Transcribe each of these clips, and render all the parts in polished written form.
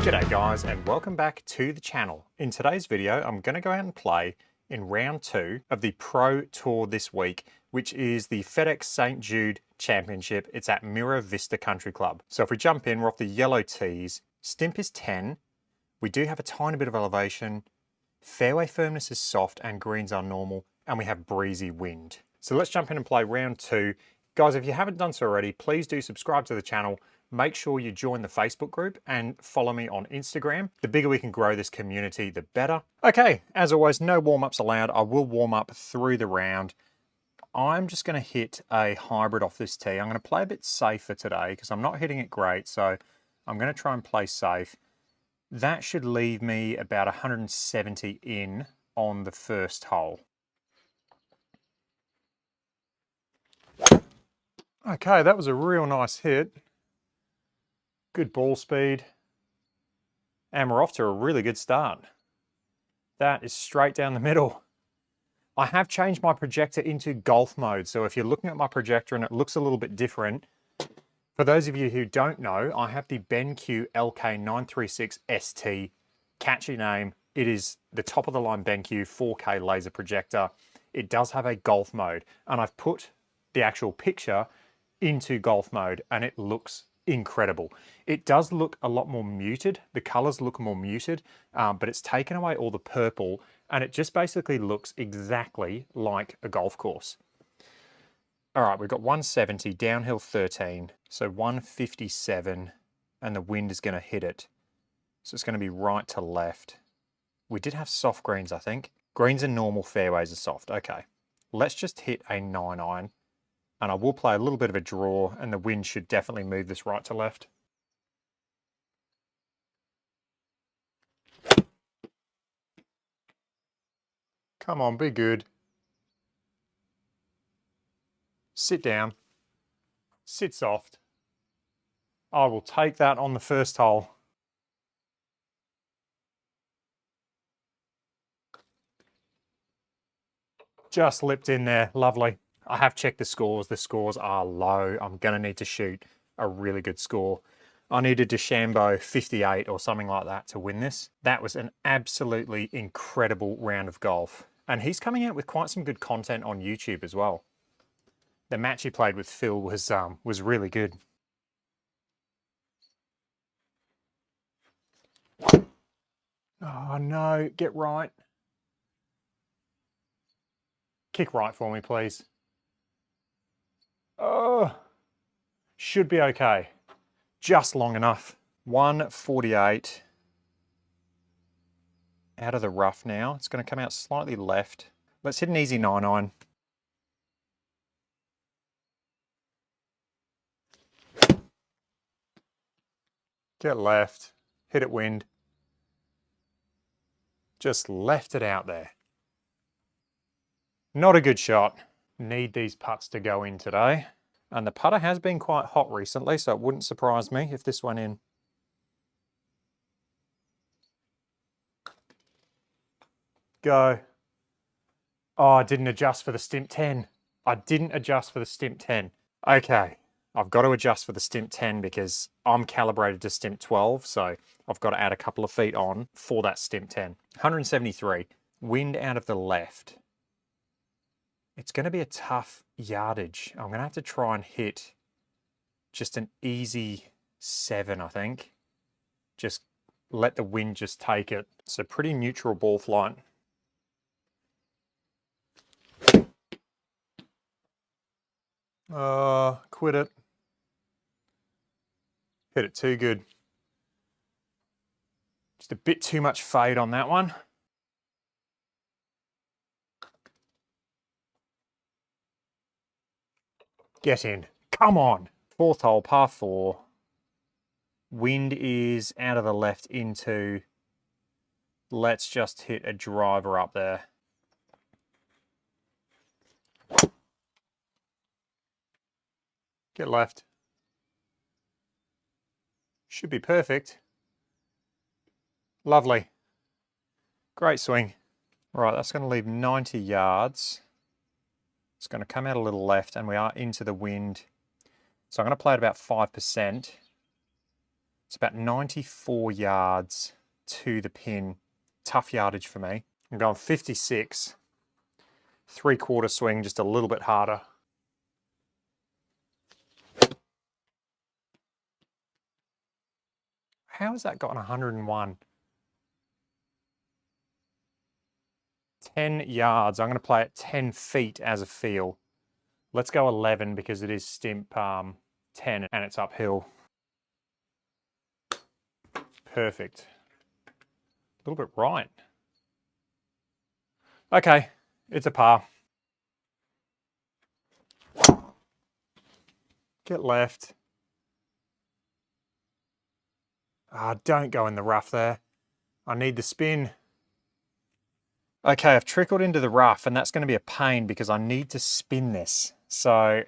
G'day guys, and welcome back to the channel. In today's video, I'm going to go out and play in round 2 of the Pro Tour this week, which is the FedEx St. Jude Championship. It's at Mira Vista Country Club. So if we jump in, we're off the yellow tees. Stimp is 10. We do have a tiny bit of elevation. Fairway firmness is soft and greens are normal, and we have breezy wind. So let's jump in and play round 2. Guys, if you haven't done so already, please do subscribe to the channel. Make sure you join the Facebook group and follow me on Instagram. The bigger we can grow this community, the better. Okay, as always, no warm-ups allowed. I will warm up through the round. I'm just going to hit a hybrid off this tee. I'm going to play a bit safer today because I'm not hitting it great, so I'm going to try and play safe. That should leave me about 170 in on the first hole. Okay, that was a real nice hit. Good ball speed. And we're off to a really good start. That is straight down the middle. I have changed my projector into golf mode. So if you're looking at my projector and it looks a little bit different, for those of you who don't know, I have the BenQ LK936 ST. Catchy name. It is the top of the line BenQ 4K laser projector. It does have a golf mode, and I've put the actual picture into golf mode and it looks incredible. It does look a lot more muted. The colors look more muted, but it's taken away all the purple and it just basically looks exactly like a golf course. All right, we've got 170, downhill 13, so 157, and the wind is going to hit it. So it's going to be right to left. We did have soft greens, I think. Greens are normal, fairways are soft. Okay, let's just hit a 9-iron. And I will play a little bit of a draw, and the wind should definitely move this right to left. Come on, be good. Sit down. Sit soft. I will take that on the first hole. Just lipped in there. Lovely. I have checked the scores. The scores are low. I'm going to need to shoot a really good score. I needed DeChambeau 58 or something like that to win this. That was an absolutely incredible round of golf. And he's coming out with quite some good content on YouTube as well. The match he played with Phil was really good. Oh no, get right. Kick right for me, please. Oh, should be okay. Just long enough. 148. Out of the rough now. It's going to come out slightly left. Let's hit an easy 9-iron. Get left. Hit it wind. Just left it out there. Not a good shot. Need these putts to go in today. And the putter has been quite hot recently, so it wouldn't surprise me if this went in. Go. Oh, I didn't adjust for the stimp 10. I didn't adjust for the stimp 10. Okay, I've got to adjust for the stimp 10 because I'm calibrated to stimp 12, so I've got to add a couple of feet on for that stimp 10. 173. Wind out of the left. It's going to be a tough yardage. I'm going to have to try and hit just an easy 7, I think. Just let the wind just take it. So pretty neutral ball flight. Quit it. Hit it too good. Just a bit too much fade on that one. Get in. Come on. Fourth hole, par 4. Wind is out of the left into. Let's just hit a driver up there. Get left. Should be perfect. Lovely. Great swing. Right, that's going to leave 90 yards. It's going to come out a little left and we are into the wind. So I'm going to play at about 5%. It's about 94 yards to the pin. Tough yardage for me. I'm going 56. 3/4 swing, just a little bit harder. How has that gotten 101? 10 yards. I'm going to play it 10 feet as a feel. Let's go 11 because it is stimp 10 and it's uphill. Perfect. A little bit right. Okay, it's a par. Get left. Don't go in the rough there. I need the spin. Okay, I've trickled into the rough and that's going to be a pain because I need to spin this. So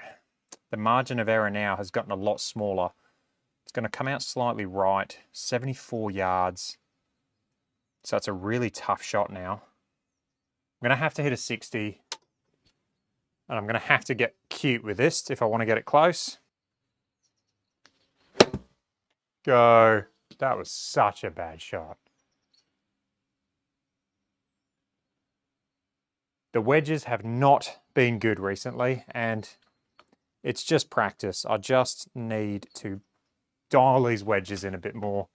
the margin of error now has gotten a lot smaller. It's going to come out slightly right, 74 yards. So it's a really tough shot now. I'm going to have to hit a 60. And I'm going to have to get cute with this if I want to get it close. Go. That was such a bad shot. The wedges have not been good recently, and it's just practice. I just need to dial these wedges in a bit more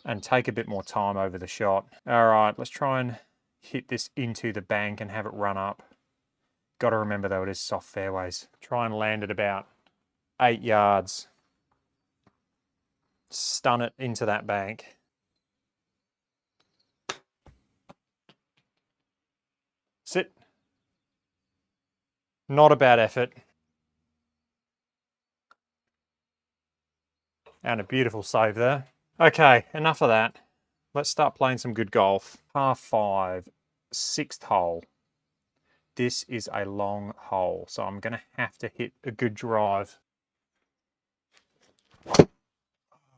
and take a bit more time over the shot. All right, let's try and hit this into the bank and have it run up. Got to remember though, it is soft fairways. Try and land it about 8 yards. Stun it into that bank. Sit. Not a bad effort. And a beautiful save there. Okay, enough of that. Let's start playing some good golf. Par 5, 6th hole. This is a long hole, so I'm going to have to hit a good drive.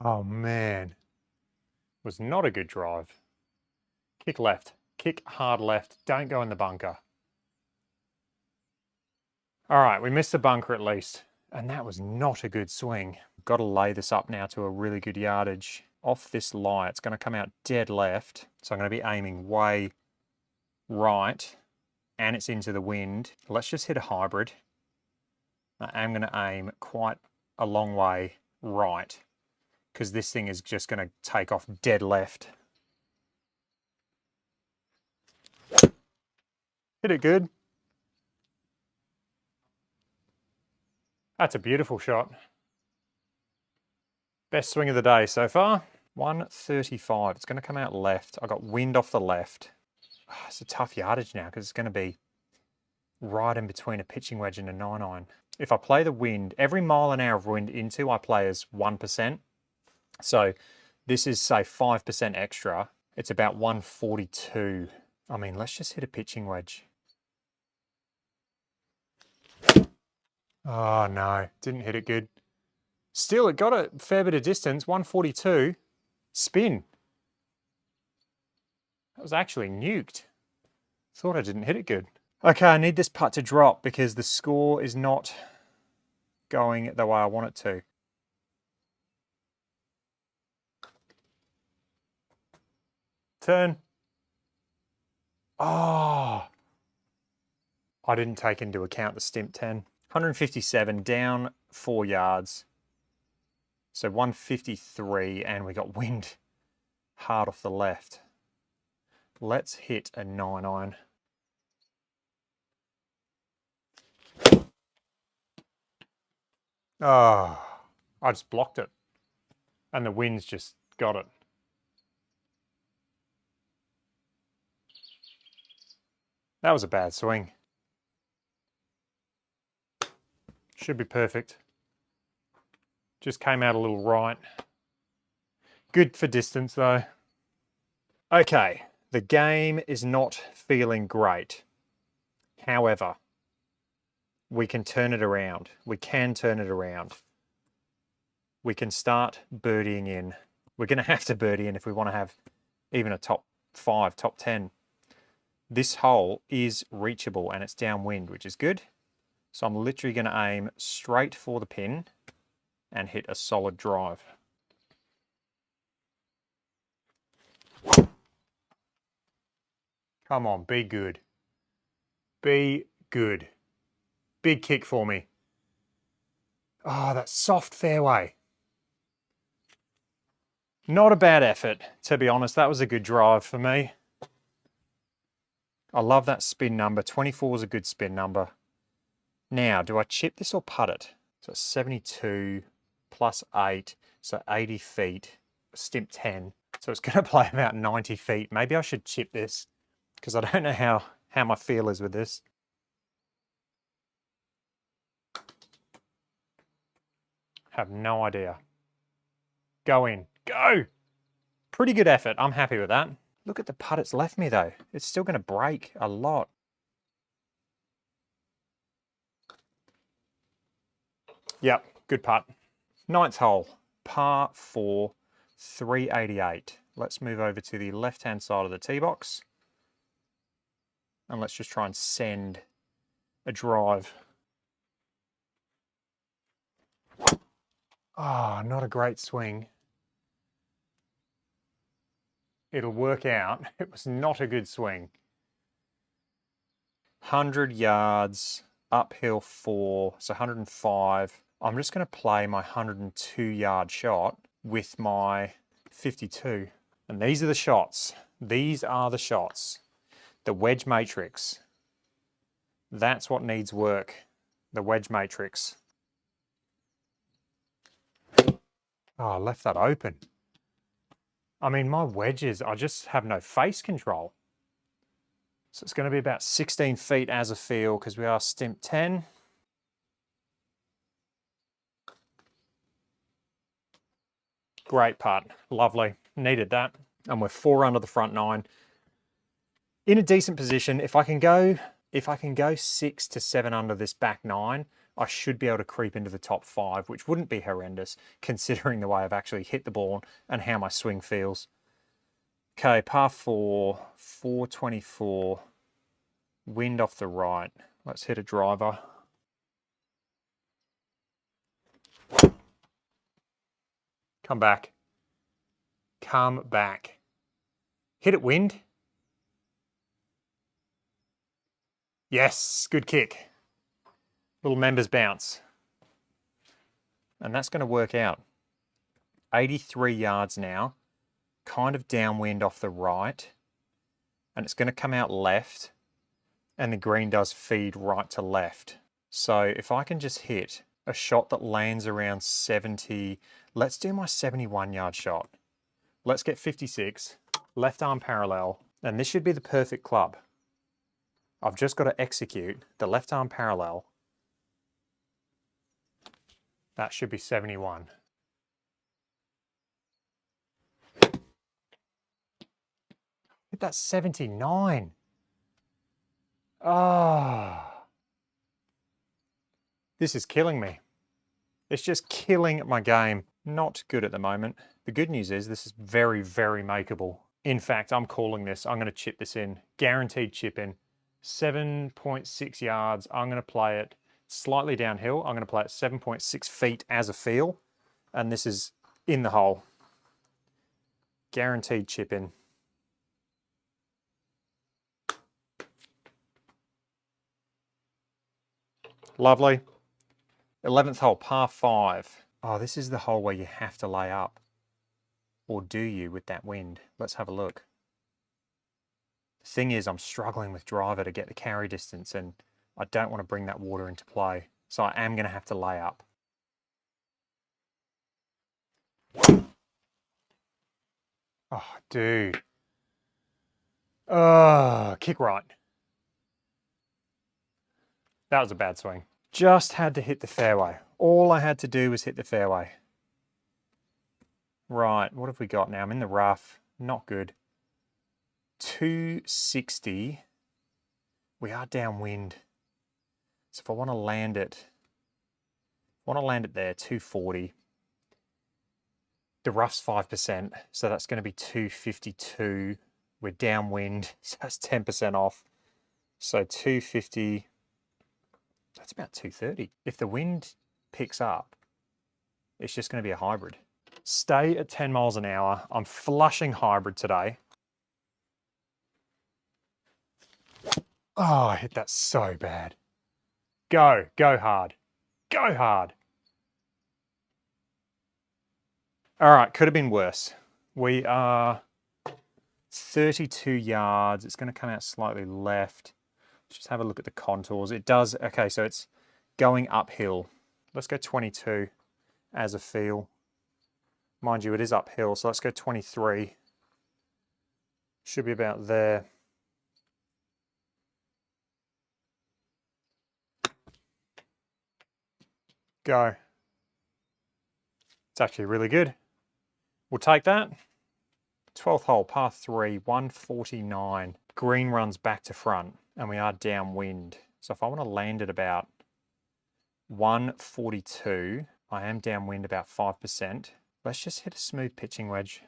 Oh man, was not a good drive. Kick left, kick hard left, don't go in the bunker. All right, we missed the bunker at least, and that was not a good swing. Got to lay this up now to a really good yardage. Off this lie, it's going to come out dead left, so I'm going to be aiming way right, and it's into the wind. Let's just hit a hybrid. I am going to aim quite a long way right, because this thing is just going to take off dead left. Hit it good. That's a beautiful shot. Best swing of the day so far. 135. It's going to come out left. I got wind off the left. It's a tough yardage now because it's going to be right in between a pitching wedge and a 9-iron. If I play the wind, every mile an hour of wind into I play as 1%. So this is, say, 5% extra. It's about 142. I mean, let's just hit a pitching wedge. Oh no, didn't hit it good. Still, it got a fair bit of distance, 142. Spin. That was actually nuked. Thought I didn't hit it good. Okay, I need this putt to drop because the score is not going the way I want it to. Turn. Oh. I didn't take into account the stimp 10. 157, down 4 yards. So 153, and we got wind hard off the left. Let's hit a 9-iron. Oh, I just blocked it. And the wind's just got it. That was a bad swing. Should be perfect. Just came out a little right. Good for distance though. Okay, the game is not feeling great. However, we can turn it around. We can turn it around. We can start birdieing in. We're going to have to birdie in if we want to have even a top 5, top 10. This hole is reachable and it's downwind, which is good. So I'm literally going to aim straight for the pin and hit a solid drive. Come on, be good. Be good. Big kick for me. Oh, that soft fairway. Not a bad effort, to be honest. That was a good drive for me. I love that spin number. 24 is a good spin number. Now, do I chip this or putt it? So 72 plus 8, so 80 feet, stimp 10. So it's going to play about 90 feet. Maybe I should chip this because I don't know how my feel is with this. Have no idea. Go in. Go! Pretty good effort. I'm happy with that. Look at the putt it's left me though. It's still going to break a lot. Yep, good putt. Ninth hole, par 4, 388. Let's move over to the left-hand side of the tee box. And let's just try and send a drive. Ah, not a great swing. It'll work out. It was not a good swing. 100 yards, uphill 4, so 105. I'm just going to play my 102-yard shot with my 52. And these are the shots. These are the shots. The wedge matrix. That's what needs work. The wedge matrix. Oh, I left that open. I mean, my wedges, I just have no face control. So it's going to be about 16 feet as a feel because we are stimp 10. Great putt. Lovely. Needed that. And we're 4 under the front 9. In a decent position. If I can go 6 to 7 under this back 9, I should be able to creep into the top 5, which wouldn't be horrendous considering the way I've actually hit the ball and how my swing feels. Okay, par 4, 424, wind off the right. Let's hit a driver. Come back. Come back. Hit it, wind. Yes, good kick. Little members bounce. And that's going to work out. 83 yards now, kind of downwind off the right. And it's going to come out left. And the green does feed right to left. So if I can just hit a shot that lands around 70, let's do my 71-yard shot. Let's get 56, left arm parallel, and this should be the perfect club. I've just got to execute the left arm parallel. That should be 71. Hit that 79. Ah. Oh. This is killing me. It's just killing my game. Not good at the moment. The good news is this is very, very makeable. In fact, I'm calling this. I'm going to chip this in. Guaranteed chip in. 7.6 yards. I'm going to play it slightly downhill. I'm going to play it 7.6 feet as a feel. And this is in the hole. Guaranteed chip in. Lovely. 11th hole, par 5. Oh, this is the hole where you have to lay up. Or do you with that wind? Let's have a look. The thing is, I'm struggling with driver to get the carry distance and I don't want to bring that water into play. So I am going to have to lay up. Oh, dude. Oh, kick right. That was a bad swing. Just had to hit the fairway. All I had to do was hit the fairway. Right, what have we got now? I'm in the rough. Not good. 260. We are downwind. So if I want to land it, there, 240. The rough's 5%, so that's going to be 252. We're downwind, so that's 10% off. So 250, that's about 230. If the wind picks up, it's just going to be a hybrid. Stay at 10 miles an hour. I'm flushing hybrid today. Oh, I hit that so bad. Go hard. Go hard. All right, could have been worse. We are 32 yards. It's going to come out slightly left. Let's just have a look at the contours. It does, okay, so it's going uphill. Let's go 22 as a feel. Mind you, it is uphill, so let's go 23. Should be about there. Go. It's actually really good. We'll take that. 12th hole, par 3, 149. Green runs back to front, and we are downwind. So if I want to land at about 142, I am downwind about 5%. Let's just hit a smooth pitching wedge.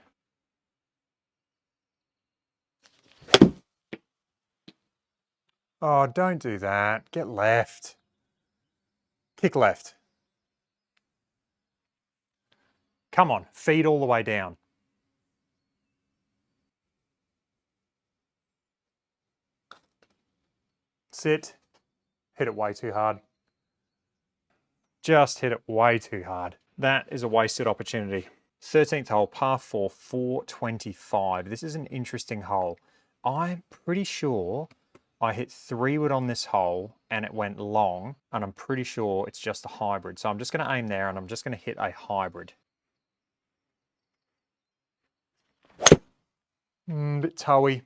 Oh, don't do that. Get left. Kick left. Come on, feed all the way down. Sit. Hit it way too hard. Just hit it way too hard. That is a wasted opportunity. 13th hole, par 4, 425. This is an interesting hole. I'm pretty sure I hit 3-wood on this hole and it went long, and I'm pretty sure it's just a hybrid. So I'm just going to aim there and I'm just going to hit a hybrid. Bit toey.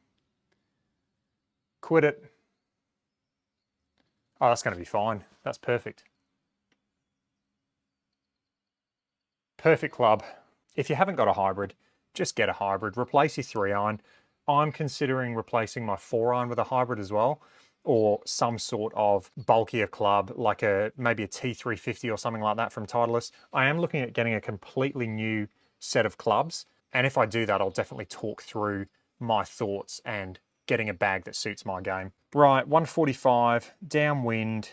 Quit it. Oh, that's going to be fine. That's perfect. Perfect club. If you haven't got a hybrid, just get a hybrid. Replace your 3-iron. I'm considering replacing my 4-iron with a hybrid as well, or some sort of bulkier club, like maybe a T350 or something like that from Titleist. I am looking at getting a completely new set of clubs, and if I do that, I'll definitely talk through my thoughts and getting a bag that suits my game. Right, 145, downwind.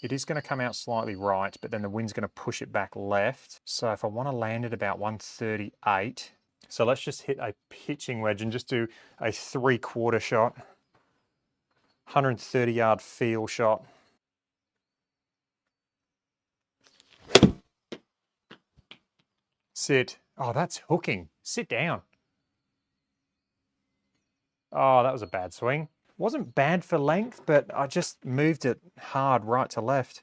It is going to come out slightly right, but then the wind's going to push it back left. So if I want to land at about 138, so let's just hit a pitching wedge and just do a 3/4 shot. 130 yard feel shot. Sit. Oh, that's hooking. Sit down. Oh, that was a bad swing. Wasn't bad for length, but I just moved it hard right to left.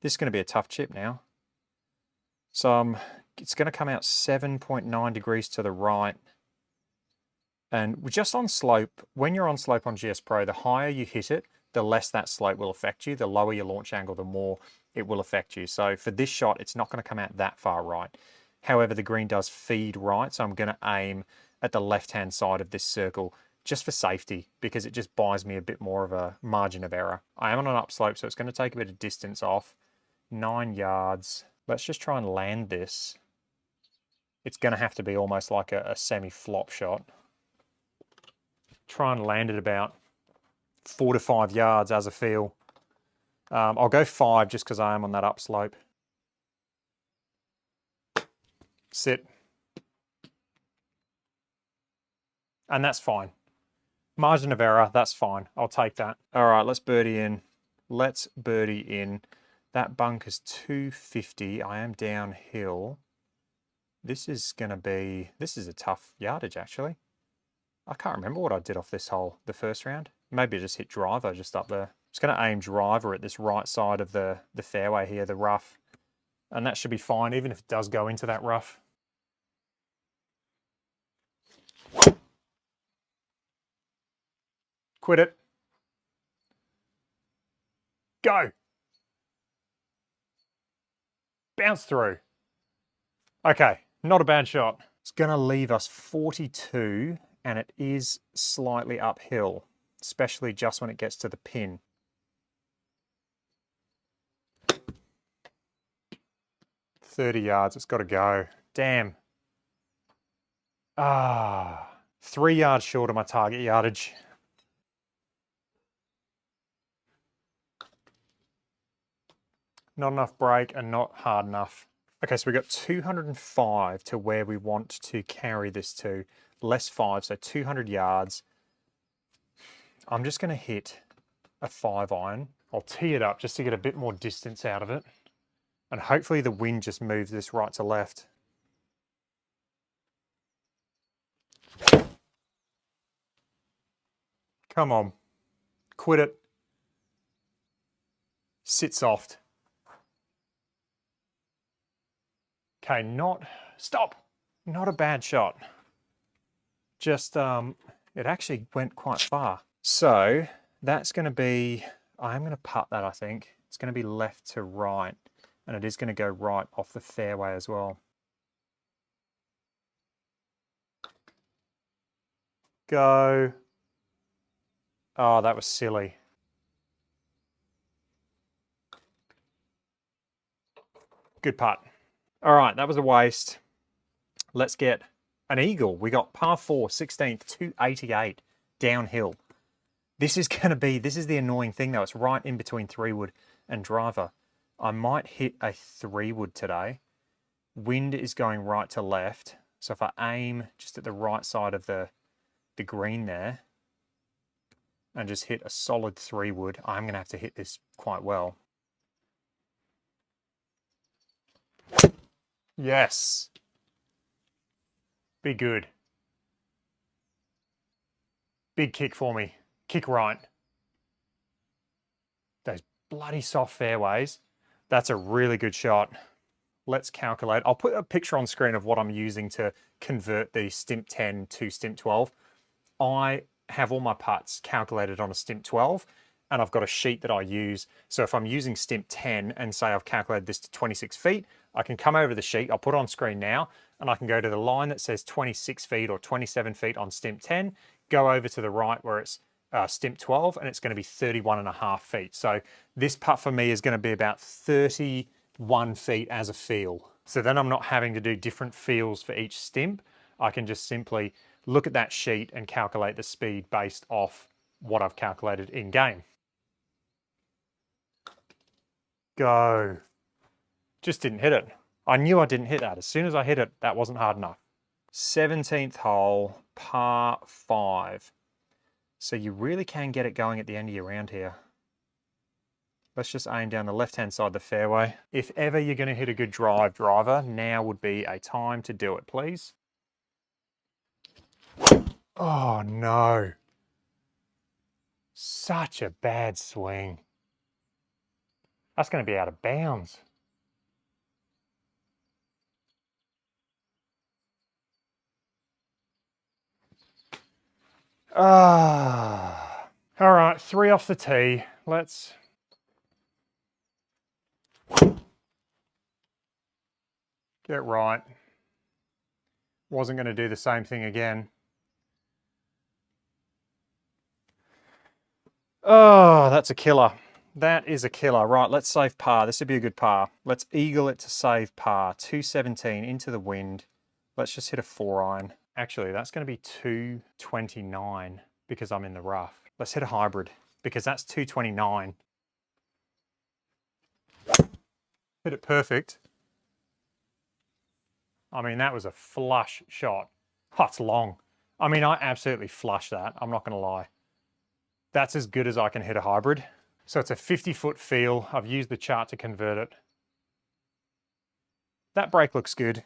This is going to be a tough chip now. So it's going to come out 7.9 degrees to the right. And just on slope, when you're on slope on GS Pro, the higher you hit it, the less that slope will affect you. The lower your launch angle, the more it will affect you. So for this shot, it's not going to come out that far right. However, the green does feed right, so I'm going to aim at the left-hand side of this circle just for safety, because it just buys me a bit more of a margin of error. I am on an upslope, so it's going to take a bit of distance off. 9 yards. Let's just try and land this. It's going to have to be almost like a semi-flop shot. Try and land it about 4 to 5 yards as a feel. I'll go 5 just because I am on that upslope. Sit. And that's fine. Margin of error, that's fine. I'll take that. All right, let's birdie in. Let's birdie in. That bunker's 250. I am downhill. This is a tough yardage, actually. I can't remember what I did off this hole the first round. Maybe I just hit driver just up there. I'm just going to aim driver at this right side of the fairway here, the rough. And that should be fine, even if it does go into that rough. Quit it. Go. Bounce through. Okay, not a bad shot. It's going to leave us 42, and it is slightly uphill, especially just when it gets to the pin. "30 yards, it's got to go. Damn. 3 yards short of my target yardage. Not enough break and not hard enough. Okay, so we got 205 to where we want to carry this to. Less 5, so 200 yards. I'm just going to hit a 5-iron. I'll tee it up just to get a bit more distance out of it. And hopefully the wind just moves this right to left. Come on. Quit it. Sit soft. Okay, stop. Not a bad shot. Just, it actually went quite far. So that's going to be, I'm going to putt that, I think. It's going to be left to right, and it is going to go right off the fairway as well. Go. Oh, that was silly. Good putt. All right, that was a waste. Let's get an eagle. We got par 4, 16th, 288, downhill. This is the annoying thing though. It's right in between 3-wood and driver. I might hit a 3-wood today. Wind is going right to left. So if I aim just at the right side of the green there and just hit a solid 3-wood, I'm going to have to hit this quite well. Yes. Be good. Big kick for me. Kick right. Those bloody soft fairways. That's a really good shot. Let's calculate. I'll put a picture on screen of what I'm using to convert the Stimp 10 to Stimp 12. I have all my putts calculated on a Stimp 12, and I've got a sheet that I use. So if I'm using Stimp 10 and say I've calculated this to 26 feet, I can come over the sheet, I'll put it on screen now, and I can go to the line that says 26 feet or 27 feet on Stimp 10, go over to the right where it's Stimp 12, and it's going to be 31.5 feet. So this putt for me is going to be about 31 feet as a feel. So then I'm not having to do different feels for each stimp. I can just simply look at that sheet and calculate the speed based off what I've calculated in game. Go. Just didn't hit it. I knew I didn't hit that. As soon as I hit it, that wasn't hard enough. 17th hole, par 5. So you really can get it going at the end of your round here. Let's just aim down the left-hand side of the fairway. If ever you're going to hit a good driver, now would be a time to do it, please. Oh no. Such a bad swing. That's going to be out of bounds. Ah. All right, 3 off the tee. Let's... get right. Wasn't going to do the same thing again. Oh, that's a killer. That is a killer. Right, let's save par. This would be a good par. Let's eagle it to save par. 217 into the wind. Let's just hit a 4-iron. Actually, that's going to be 229 because I'm in the rough. Let's hit a hybrid because that's 229. Hit it perfect. I mean, that was a flush shot. Oh, it's long. I mean, I absolutely flushed that. I'm not going to lie. That's as good as I can hit a hybrid. So it's a 50-foot feel. I've used the chart to convert it. That break looks good.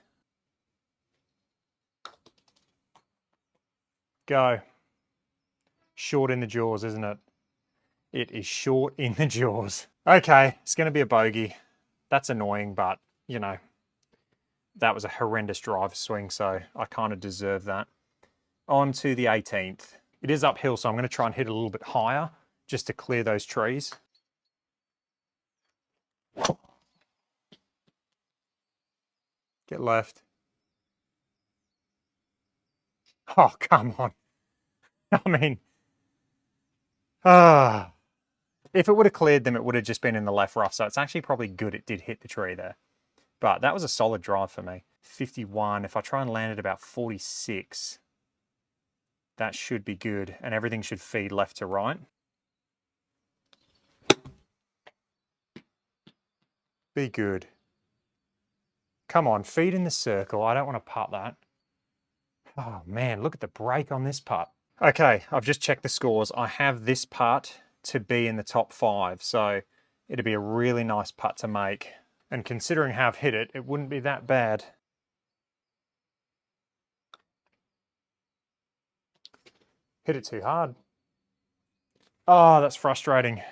Go. Short in the jaws, isn't it? It is short in the jaws. Okay, it's going to be a bogey. That's annoying, but, you know, that was a horrendous driver swing, so I kind of deserve that. On to the 18th. It is uphill, so I'm going to try and hit a little bit higher just to clear those trees. Get left. Oh, come on. I mean, if it would have cleared them, it would have just been in the left rough. So it's actually probably good it did hit the tree there. But that was a solid drive for me. 51. If I try and land at about 46, that should be good. And everything should feed left to right. Be good. Come on, feed in the circle. I don't want to putt that. Oh man, look at the break on this putt. Okay, I've just checked the scores. I have this putt to be in the top 5. So it'd be a really nice putt to make. And considering how I've hit it, it wouldn't be that bad. Hit it too hard. Oh, that's frustrating.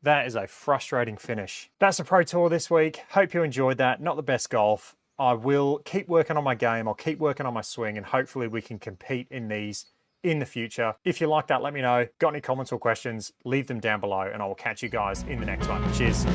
That is a frustrating finish. That's the Pro Tour this week. Hope you enjoyed that. Not the best golf. I will keep working on my game. I'll keep working on my swing, and hopefully we can compete in these in the future. If you like that, let me know. Got any comments or questions, leave them down below, and I will catch you guys in the next one. Cheers.